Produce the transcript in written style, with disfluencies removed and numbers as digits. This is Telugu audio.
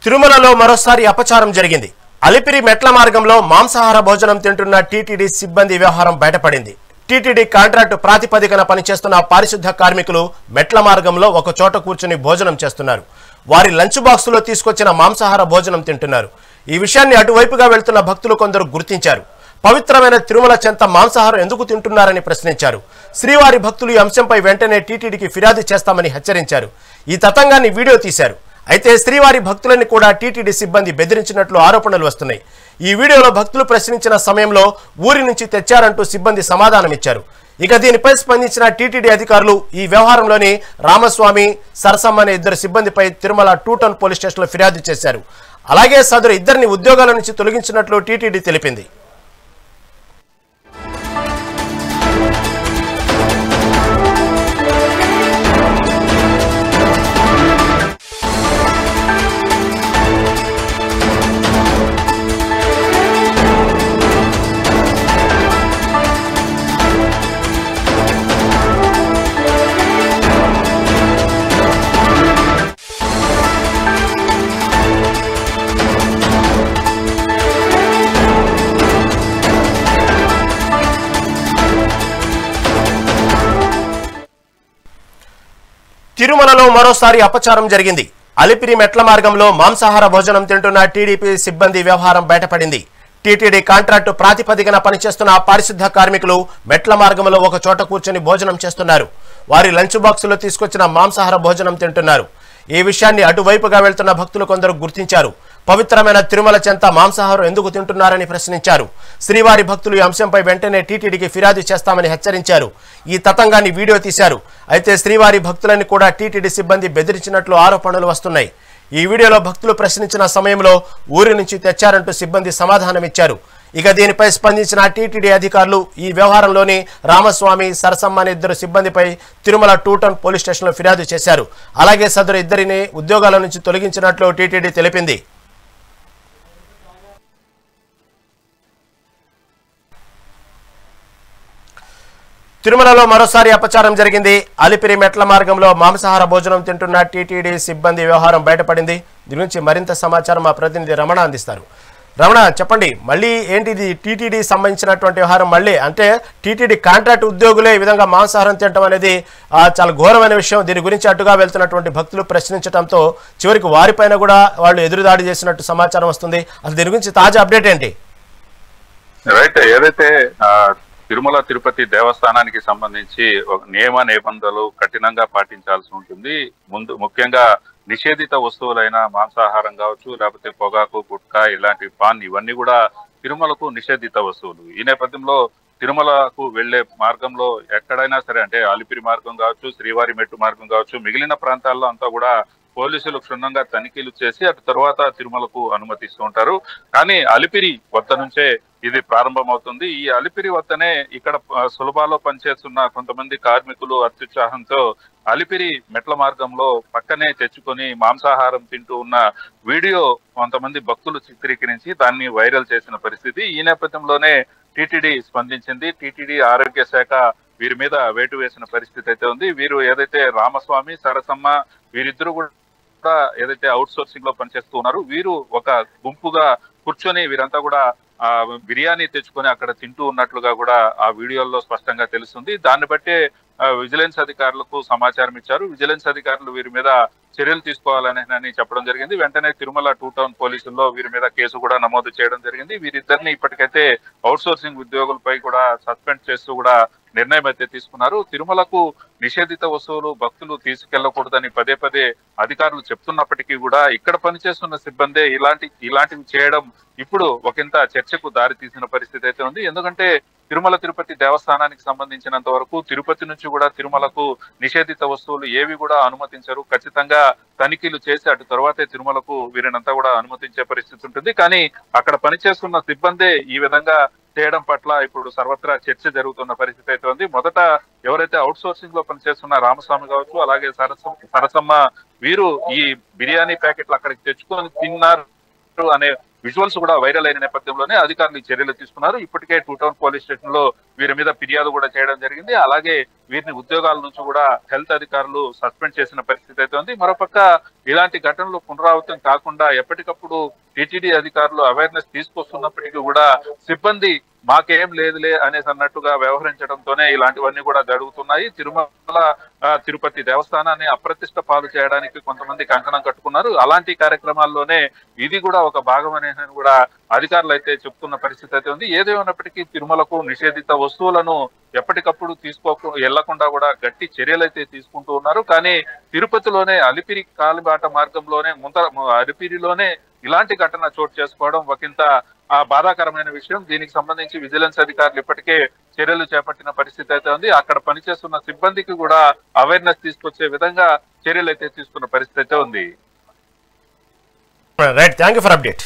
తిరుమలలో మరోసారి అపచారం జరిగింది. అలిపిరి మెట్ల మార్గంలో మాంసాహార భోజనం తింటున్న టీటీడీ సిబ్బంది వ్యవహారం బయటపడింది. టీటీడీ కాంట్రాక్టు ప్రాతిపదికన పనిచేస్తున్న పారిశుద్ధ కార్మికులు మెట్ల మార్గంలో ఒక చోట కూర్చుని భోజనం చేస్తున్నారు. వారి లంచ్ బాక్సులో తీసుకొచ్చిన మాంసాహార భోజనం తింటున్నారు. ఈ విషయాన్ని అటువైపుగా వెళ్తున్న భక్తులు కొందరు గుర్తించారు. పవిత్రమైన తిరుమల చెంత మాంసాహారం ఎందుకు తింటున్నారని ప్రశ్నించారు. శ్రీవారి భక్తులు ఈ అంశంపై వెంటనే టీటీడీకి ఫిర్యాదు చేస్తామని హెచ్చరించారు. ఈ తతంగాన్ని వీడియో తీశారు. అయితే శ్రీవారి భక్తులని కూడా టీటీడీ సిబ్బంది బెదిరించినట్లు ఆరోపణలు వస్తున్నాయి. ఈ వీడియోలో భక్తులు ప్రశ్నించిన సమయంలో ఊరి నుంచి తెచ్చారంటూ సిబ్బంది సమాధానమిచ్చారు. ఇక దీనిపై స్పందించిన టీటీడీ అధికారులు ఈ వ్యవహారంలోని రామస్వామి, సరసమ్మ అనే ఇద్దరు సిబ్బందిపై తిరుమల 2 టౌన్ పోలీస్ స్టేషన్లో ఫిర్యాదు చేశారు. అలాగే సదరు ఇద్దరిని ఉద్యోగాల నుంచి తొలగించినట్లు టీటీడీ తెలిపింది. తిరుమలలో మరోసారి అపచారం జరిగింది. అలిపిరి మెట్ల మార్గంలో మాంసాహార భోజనం తింటున్న టీడీపీ సిబ్బంది వ్యవహారం బయటపడింది. టీటీడీ కాంట్రాక్టు ప్రాతిపదికన పనిచేస్తున్న పారిశుద్ధ కార్మికులు మెట్ల మార్గంలో ఒక చోట కూర్చొని భోజనం చేస్తున్నారు. వారి లంచ్ బాక్సులో తీసుకొచ్చిన మాంసాహార భోజనం తింటున్నారు. ఈ విషయాన్ని అటువైపుగా వెళ్తున్న భక్తులు కొందరు గుర్తించారు. పవిత్రమైన తిరుమల చెంత మాంసాహారం ఎందుకు తింటున్నారని ప్రశ్నించారు. శ్రీవారి భక్తులు ఈ అంశంపై వెంటనే టీటీడీకి ఫిర్యాదు చేస్తామని హెచ్చరించారు. ఈ తతంగాన్ని వీడియో తీశారు. అయితే శ్రీవారి భక్తులని కూడా టీటీడీ సిబ్బంది బెదిరించినట్లు ఆరోపణలు వస్తున్నాయి. ఈ వీడియోలో భక్తులు ప్రశ్నించిన సమయంలో ఊరి నుంచి తెచ్చారంటూ సిబ్బంది సమాధానమిచ్చారు. ఇక దీనిపై స్పందించిన టీటీడీ అధికారులు ఈ వ్యవహారంలోని రామస్వామి, సరసమ్మ అనే ఇద్దరు సిబ్బందిపై తిరుమల 2 టౌన్ పోలీస్ స్టేషన్లో ఫిర్యాదు చేశారు. అలాగే సదరు ఇద్దరిని ఉద్యోగాల నుంచి తొలగించినట్లు టీటీడీ తెలిపింది. తిరుమలలో మరోసారి అపచారం జరిగింది. అలిపిరి మెట్ల మార్గంలో మాంసాహార భోజనం తింటున్న టీటీడీ సిబ్బంది వ్యవహారం బయటపడింది. దీని గురించి మరింత సమాచారం మా ప్రతినిధి రమణ అందిస్తారు. రమణ, చెప్పండి, మళ్ళీ ఏంటి ఇది టీటీడీ సంబంధించినటువంటి వ్యవహారం? మళ్ళీ అంటే టీటీడీ కాంట్రాక్ట్ ఉద్యోగులే ఈ విధంగా మాంసాహారం తినడం అనేది చాలా ఘోరమైన విషయం. దీని గురించి అటుగా వెళ్తున్నటువంటి భక్తులు ప్రశ్నించడంతో చివరికి వారిపైన కూడా వాళ్ళు ఎదురుదాడి చేసినట్టు సమాచారం వస్తుంది. అసలు దీని గురించి తాజా అప్డేట్ ఏంటి? రైట్, ఏదైతే తిరుమల తిరుపతి దేవస్థానానికి సంబంధించి నియమ నిబంధనలు కఠినంగా పాటించాల్సి ఉంటుంది. ముఖ్యంగా నిషేధిత వస్తువులైన మాంసాహారం కావచ్చు, లేకపోతే పొగాకు, గుట్కా, ఇలాంటి పాన్, ఇవన్నీ కూడా తిరుమలకు నిషేధిత వస్తువులు. ఈ నేపథ్యంలో తిరుమలకు వెళ్లే మార్గంలో ఎక్కడైనా సరే, అంటే అలిపిరి మార్గం కావచ్చు, శ్రీవారి మెట్టు మార్గం కావచ్చు, మిగిలిన ప్రాంతాల్లో అంతా కూడా పోలీసులు క్షుణ్ణంగా తనిఖీలు చేసి అటు తర్వాత తిరుమలకు అనుమతిస్తూ ఉంటారు. కానీ అలిపిరి వద్ద నుంచే ఇది ప్రారంభమవుతుంది. ఈ అలిపిరి వద్దనే ఇక్కడ సులభాలో పనిచేస్తున్న కొంతమంది కార్మికులు అత్యుత్సాహంతో అలిపిరి మెట్ల మార్గంలో పక్కనే తెచ్చుకొని మాంసాహారం తింటూ ఉన్న వీడియో కొంతమంది భక్తులు చిత్రీకరించి దాన్ని వైరల్ చేసిన పరిస్థితి. ఈ నేపథ్యంలోనే టీటీడీ స్పందించింది. టీటీడీ ఆరోగ్య శాఖ వీరి మీద వేటు వేసిన పరిస్థితి అయితే ఉంది. వీరు ఏదైతే రామస్వామి, సరసమ్మ వీరిద్దరు కూడా ఏదైతే అవుట్ సోర్సింగ్ లో పనిచేస్తూ ఉన్నారు, వీరు ఒక గుంపుగా కూర్చొని వీరంతా కూడా బిర్యానీ తెచ్చుకొని అక్కడ తింటూ ఉన్నట్లుగా కూడా ఆ వీడియోల్లో స్పష్టంగా తెలుస్తుంది. దాన్ని బట్టే విజిలెన్స్ అధికారులకు సమాచారం ఇచ్చారు. విజిలెన్స్ అధికారులు వీరి మీద చర్యలు తీసుకోవాలని చెప్పడం జరిగింది. వెంటనే తిరుమల 2 టౌన్ పోలీసుల్లో వీరి మీద కేసు కూడా నమోదు చేయడం జరిగింది. వీరిద్దరిని ఇప్పటికైతే అవుట్ సోర్సింగ్ ఉద్యోగులపై కూడా సస్పెండ్ చేస్తూ కూడా నిర్ణయం అయితే తీసుకున్నారు. తిరుమలకు నిషేధిత వస్తువులు భక్తులు తీసుకెళ్లకూడదని పదే పదే అధికారులు చెప్తున్నప్పటికీ కూడా ఇక్కడ పనిచేస్తున్న సిబ్బందే ఇలాంటివి చేయడం ఇప్పుడు ఒకంత చర్చకు దారి తీసిన పరిస్థితి అయితే ఉంది. ఎందుకంటే తిరుమల తిరుపతి దేవస్థానానికి సంబంధించినంత వరకు తిరుపతి నుంచి కూడా తిరుమలకు నిషేధిత వస్తువులు ఏవి కూడా అనుమతించరు. ఖచ్చితంగా తనిఖీలు చేసి అటు తర్వాతే తిరుమలకు వీరినంతా కూడా అనుమతించే పరిస్థితి ఉంటుంది. కానీ అక్కడ పనిచేస్తున్న సిబ్బందే ఈ విధంగా చేయడం పట్ల ఇప్పుడు సర్వత్రా చర్చ జరుగుతున్న పరిస్థితి అయితే ఉంది. మొదట ఎవరైతే అవుట్ సోర్సింగ్ లో పనిచేస్తున్న రామస్వామి కావచ్చు, అలాగే సరసమ్మ, వీరు ఈ బిర్యానీ ప్యాకెట్లు అక్కడికి తెచ్చుకొని తిన్నారు అనే విజువల్స్ కూడా వైరల్ అయిన నేపథ్యంలోనే అధికారులు చర్యలు తీసుకున్నారు. ఇప్పటికే 2 టౌన్ పోలీస్ స్టేషన్ లో వీరి మీద ఫిర్యాదు కూడా చేయడం జరిగింది. అలాగే వీరిని ఉద్యోగాల నుంచి కూడా హెల్త్ అధికారులు సస్పెండ్ చేసిన పరిస్థితి అయితే ఉంది. మరోపక్క ఇలాంటి ఘటనలు పునరావృతం కాకుండా ఎప్పటికప్పుడు టీటీడీ అధికారులు అవేర్నెస్ తీసుకొస్తున్నప్పటికీ కూడా సిబ్బంది మాకేం లేదులే అనేసి అన్నట్టుగా వ్యవహరించడంతోనే ఇలాంటివన్నీ కూడా జరుగుతున్నాయి. తిరుమల తిరుపతి దేవస్థానాన్ని అప్రతిష్ట పాలు చేయడానికి కొంతమంది కంకణం కట్టుకున్నారు. అలాంటి కార్యక్రమాల్లోనే ఇది కూడా ఒక భాగమనే కూడా అధికారులు అయితే చెప్తున్న పరిస్థితి అయితే ఉంది. ఏదేమైనప్పటికీ తిరుమలకు నిషేధిత వస్తువులను ఎప్పటికప్పుడు వెళ్లకుండా కూడా గట్టి చర్యలు అయితే తీసుకుంటూ ఉన్నారు. కానీ తిరుపతిలోనే అలిపిరి కాలిబాట మార్గంలోనే అలిపిరిలోనే ఇలాంటి ఘటన చోటు చేసుకోవడం ఒకంత బాధాకరమైన విషయం. దీనికి సంబంధించి విజిలెన్స్ అధికారులు ఇప్పటికే చర్యలు చేపట్టిన పరిస్థితి అయితే ఉంది. అక్కడ పనిచేస్తున్న సిబ్బందికి కూడా అవేర్నెస్ తీసుకొచ్చే విధంగా చర్యలు అయితే తీసుకున్న పరిస్థితి అయితే ఉంది. Right, thank you for update.